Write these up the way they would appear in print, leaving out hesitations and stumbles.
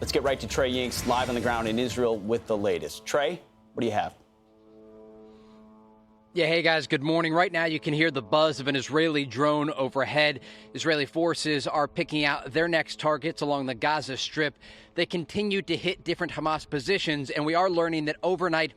Let's get right to Trey Yingst, live on the ground in Israel with the latest. Trey, what do you have? Yeah, hey guys, good morning. Right now you can hear the buzz of an Israeli drone overhead. Israeli forces are picking out their next targets along the Gaza Strip. They continue to hit different Hamas positions, and we are learning that overnight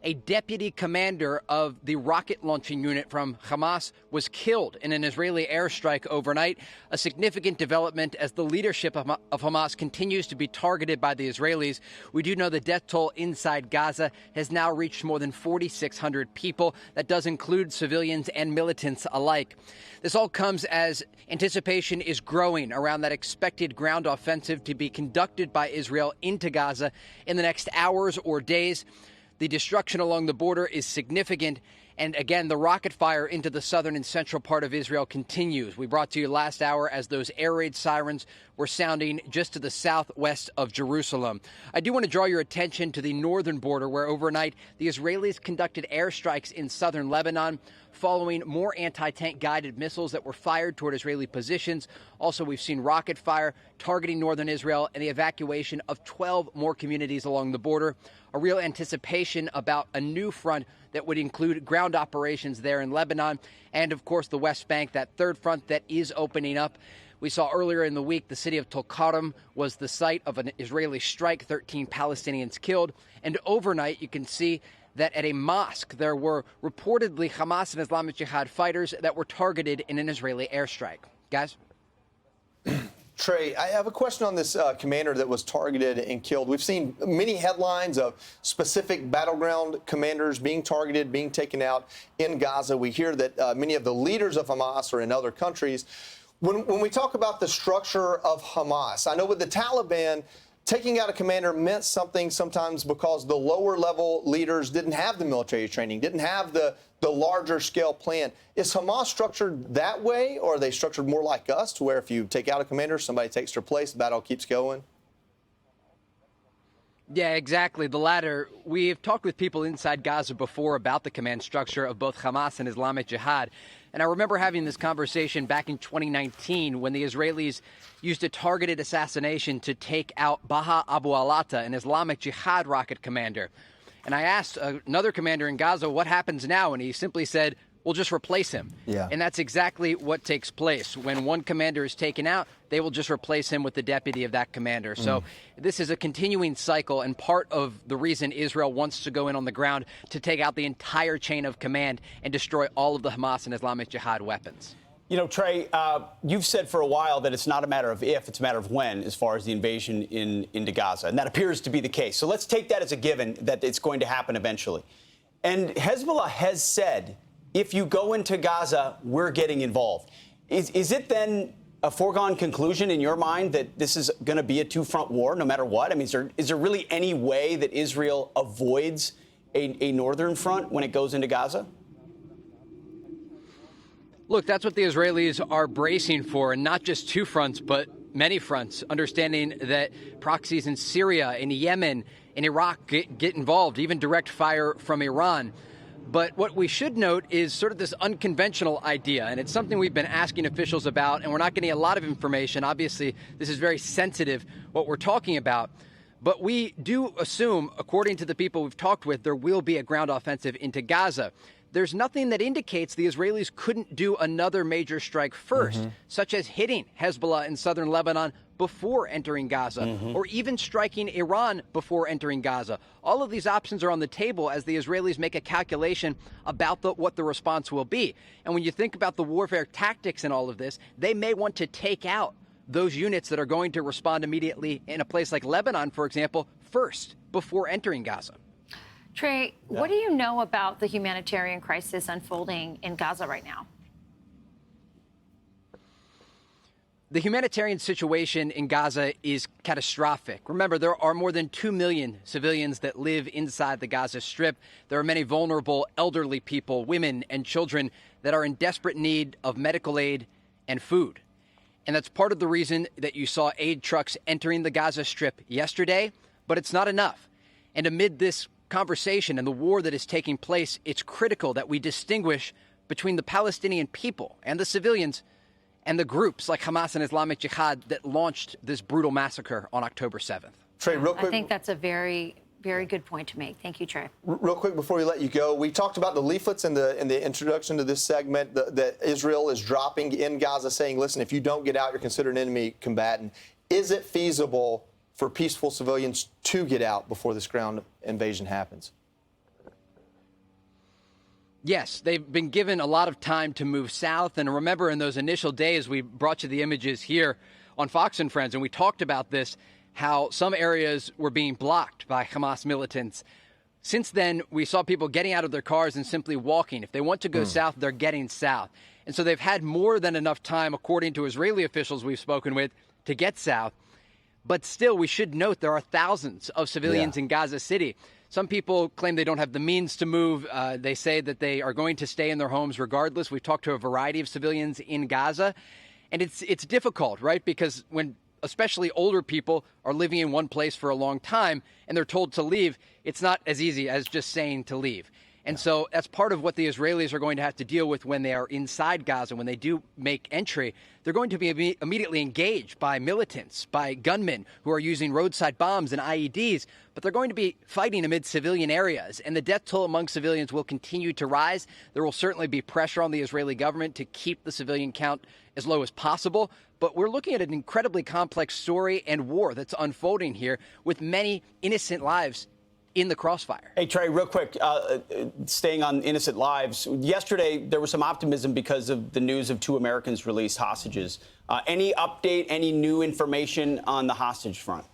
a deputy commander of the rocket launching unit from Hamas was killed in an Israeli airstrike overnight, a significant development as the leadership of Hamas continues to be targeted by the Israelis. We do know the death toll inside Gaza has now reached more than 4,600 people. That does include civilians and militants alike. This all comes as anticipation is growing around that expected ground offensive to be conducted by Israel into Gaza in the next hours or days. The destruction along the border is significant. And again, the rocket fire into the southern and central part of Israel continues. We brought to you last hour as those air raid sirens were sounding just to the southwest of Jerusalem. I do want to draw your attention to the northern border, where overnight the Israelis conducted airstrikes in southern Lebanon, following more anti-tank guided missiles that were fired toward Israeli positions. Also, we've seen rocket fire targeting northern Israel and the evacuation of 12 more communities along the border. A real anticipation about a new front that would include ground operations there in Lebanon and, of course, the West Bank, that third front that is opening up. We saw earlier in the week the city of Tulkarm was the site of an Israeli strike, 13 Palestinians killed. And overnight, you can see that at a mosque, there were reportedly Hamas and Islamic Jihad fighters that were targeted in an Israeli airstrike. Guys? Trey, I have a question on this commander that was targeted and killed. We've seen many headlines of specific battleground commanders being targeted, being taken out in Gaza. We hear that many of the leaders of Hamas are in other countries. When we talk about the structure of Hamas, I know with the Taliban, taking out a commander meant something sometimes because the lower level leaders didn't have the military training, didn't have the larger scale plan. Is Hamas structured that way, or are they structured more like us, to where if you take out a commander, somebody takes their place, the battle keeps going? Yeah, exactly. The latter. We have talked with people inside Gaza before about the command structure of both Hamas and Islamic Jihad. And I remember having this conversation back in 2019 when the Israelis used a targeted assassination to take out Baha Abu Alata, an Islamic Jihad rocket commander. And I asked another commander in Gaza, what happens now? And he simply said, we'll just replace him. Yeah. And that's exactly what takes place. When one commander is taken out, they will just replace him with the deputy of that commander. So this is a continuing cycle, and part of the reason Israel wants to go in on the ground to take out the entire chain of command and destroy all of the Hamas and Islamic Jihad weapons. You know, Trey, you've said for a while that it's not a matter of if, it's a matter of when, as far as the invasion into Gaza. And that appears to be the case. So let's take that as a given that it's going to happen eventually. And Hezbollah has said, if you go into Gaza, we're getting involved. Is it then a foregone conclusion in your mind that this is going to be a two-front war no matter what? I mean, is there really any way that Israel avoids a northern front when it goes into Gaza? Look, that's what the Israelis are bracing for, and not just two fronts, but many fronts, understanding that proxies in Syria, in Yemen, in Iraq get involved, even direct fire from Iran. But what we should note is sort of this unconventional idea, and it's something we've been asking officials about, and we're not getting a lot of information. Obviously, this is very sensitive, what we're talking about. But we do assume, according to the people we've talked with, there will be a ground offensive into Gaza. There's nothing that indicates the Israelis couldn't do another major strike first, such as hitting Hezbollah in southern Lebanon before entering Gaza, or even striking Iran before entering Gaza. All of these options are on the table as the Israelis make a calculation about what the response will be. And when you think about the warfare tactics in all of this, they may want to take out those units that are going to respond immediately in a place like Lebanon, for example, first, before entering Gaza. Trey, what do you know about the humanitarian crisis unfolding in Gaza right now? The humanitarian situation in Gaza is catastrophic. Remember, there are more than 2 million civilians that live inside the Gaza Strip. There are many vulnerable elderly people, women and children that are in desperate need of medical aid and food. And that's part of the reason that you saw aid trucks entering the Gaza Strip yesterday, but it's not enough. And amid this conversation and the war that is taking place, it's critical that we distinguish between the Palestinian people and the civilians and the groups like Hamas and Islamic Jihad that launched this brutal massacre on October 7th. Trey, real quick. I think that's a very, very good point to make. Thank you, Trey. Real quick before we let you go, we talked about the leaflets in the introduction to this segment that Israel is dropping in Gaza, saying, listen, if you don't get out, you're considered an enemy combatant. Is it feasible for peaceful civilians to get out before this ground invasion happens? Yes, they've been given a lot of time to move south. And remember, in those initial days, we brought you the images here on Fox and Friends, and we talked about this, how some areas were being blocked by Hamas militants. Since then, we saw people getting out of their cars and simply walking. If they want to go south, they're getting south. And so they've had more than enough time, according to Israeli officials we've spoken with, to get south. But still, we should note there are thousands of civilians in Gaza City. Some people claim they don't have the means to move. They say that they are going to stay in their homes regardless. We've talked to a variety of civilians in Gaza. And it's difficult, right? Because when especially older people are living in one place for a long time and they're told to leave, it's not as easy as just saying to leave. And so that's part of what the Israelis are going to have to deal with when they are inside Gaza. When they do make entry, they're going to be immediately engaged by militants, by gunmen who are using roadside bombs and IEDs, but they're going to be fighting amid civilian areas. And the death toll among civilians will continue to rise. There will certainly be pressure on the Israeli government to keep the civilian count as low as possible. But we're looking at an incredibly complex story and war that's unfolding here with many innocent lives in the crossfire. Hey, Trey, real quick, staying on innocent lives. Yesterday, there was some optimism because of the news of 2 Americans released hostages. Any update, any new information on the hostage front?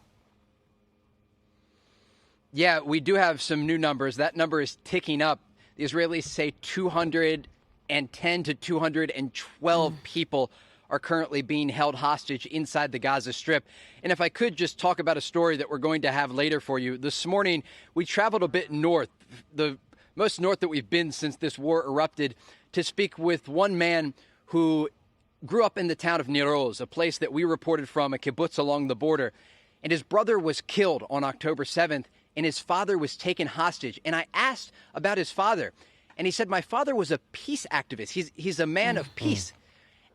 Yeah, we do have some new numbers. That number is ticking up. The Israelis say 210 to 212 people are currently being held hostage inside the Gaza Strip. And if I could just talk about a story that we're going to have later for you. This morning, we traveled a bit north, the most north that we've been since this war erupted, to speak with one man who grew up in the town of Nir Oz, a place that we reported from, a kibbutz along the border. And his brother was killed on October 7th, and his father was taken hostage. And I asked about his father, and he said, my father was a peace activist. He's a man of peace.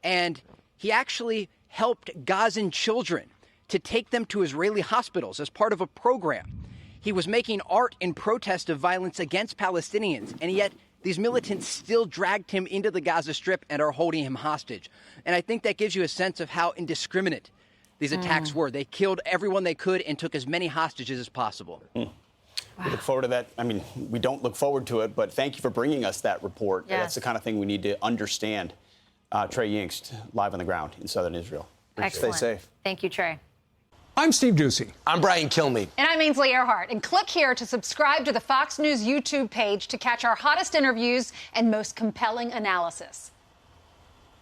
And he actually helped Gazan children to take them to Israeli hospitals as part of a program. He was making art in protest of violence against Palestinians, and yet these militants still dragged him into the Gaza Strip and are holding him hostage. And I think that gives you a sense of how indiscriminate these attacks were. They killed everyone they could and took as many hostages as possible. We look forward to that. I mean, we don't look forward to it, but thank you for bringing us that report. Yes. That's the kind of thing we need to understand. Trey Yingst, live on the ground in southern Israel. Excellent. Stay safe. Thank you, Trey. I'm Steve Ducey. I'm Brian Kilmeade. And I'm Ainsley Earhart. And click here to subscribe to the Fox News YouTube page to catch our hottest interviews and most compelling analysis.